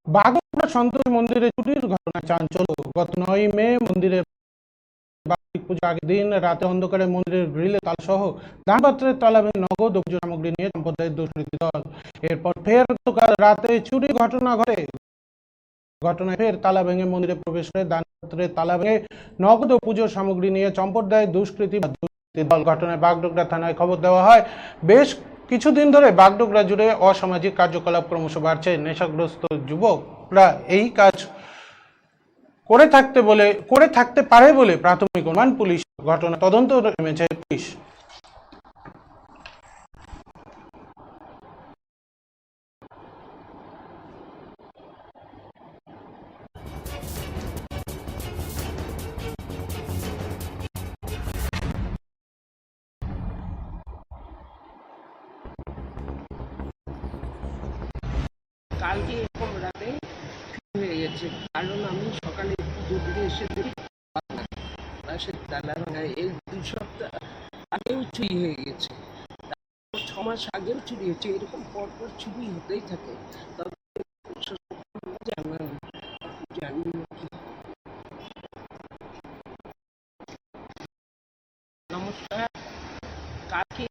বাগডোগরা সন্তোষী মন্দিরে চুরির ঘটনায় চাঞ্চল্য। গত 9 মে মন্দিরে বার্ষিক পুজো আগের দিন রাতে অন্ধকারে মন্দিরের গ্রিলে তালাসহ দানপত্রের তালা ভেঙে নগদ ও পুজো সামগ্রী নিয়ে সম্প্রদায়ের দুষ্কৃতী দল। এরপর ফের গতকাল রাতে চুরি ঘটনা ঘটে। ঘটনায় ফের তালা ভেঙে মন্দিরে প্রবেশ করে দানপত্রের তালা ভেঙে নগদ ও পুজোর সামগ্রী নিয়ে সম্প্রদায়ের দুষ্কৃতী দল। ঘটনায় বাগডোগরা থানায় খবর দেওয়া হয়। বেশ কিছুদিন ধরে বাগডোগরা জুড়ে অসামাজিক কার্যকলাপ ক্রমশ বাড়ছে। নেশাগ্রস্ত যুবকরা এই কাজ করে থাকতে পারে বলে প্রাথমিক অনুমান পুলিশ। ঘটনা তদন্ত নেমেছে পুলিশ। কালকে এরকম রাতে হয়ে গেছে, কারণ আমি সকালে পুজো দিতে এসে দেখি বাসের তালা ভাঙা। এই 2 সপ্তাহ আগেও চুরি হয়ে গেছে, 6 মাস আগেও চুরি হয়েছে। এরকম পরপর চুরি হতেই থাকে। তবে জানি না কি। নমস্কার। কালকে